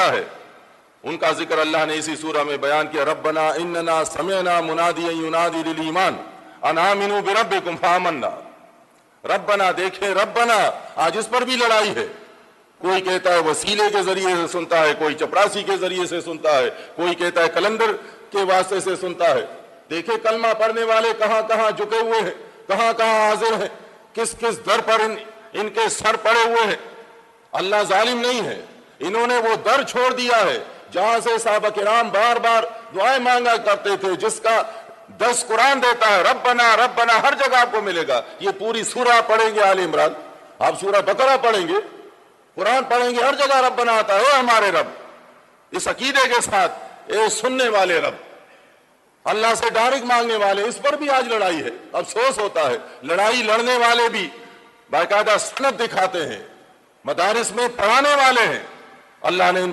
ہوتا ہے، ان کا ذکر اللہ نے اسی سورہ میں بیان کیا، ربنا اننا سمعنا منادیا ینادی للایمان ان آمنوا بربکم فآمنا۔ ربنا دیکھیں، ربنا آج اس پر بھی لڑائی ہے، کوئی کہتا ہے وسیلے کے ذریعے سے سنتا ہے، کوئی چپراسی کے ذریعے سے سنتا ہے، کوئی کہتا ہے کلندر کے واسطے سے سنتا ہے۔ دیکھیں کلمہ پڑھنے والے کہاں کہاں جھکے ہوئے ہیں، کہاں کہاں حاضر ہیں، کس کس در پر ان کے سر پڑے ہوئے ہیں۔ اللہ ظالم نہیں ہے، انہوں نے وہ در چھوڑ دیا ہے جہاں سے صحابہ کرام بار بار دعائیں مانگا کرتے تھے، جس کا 10 قرآن دیتا ہے، ربنا ربنا ہر جگہ آپ کو ملے گا۔ یہ پوری سورہ پڑھیں گے آل عمران، آپ سورہ بقرہ پڑھیں گے، قرآن پڑھیں گے، ہر جگہ ربنا آتا ہے، ہمارے رب، اس عقیدے کے ساتھ، اے سننے والے رب، اللہ سے ڈائریکٹ مانگنے والے۔ اس پر بھی آج لڑائی ہے، افسوس ہوتا ہے، لڑائی لڑنے والے بھی باقاعدہ سند دکھاتے ہیں، مدارس میں پڑھانے والے ہیں۔ اللہ نے ان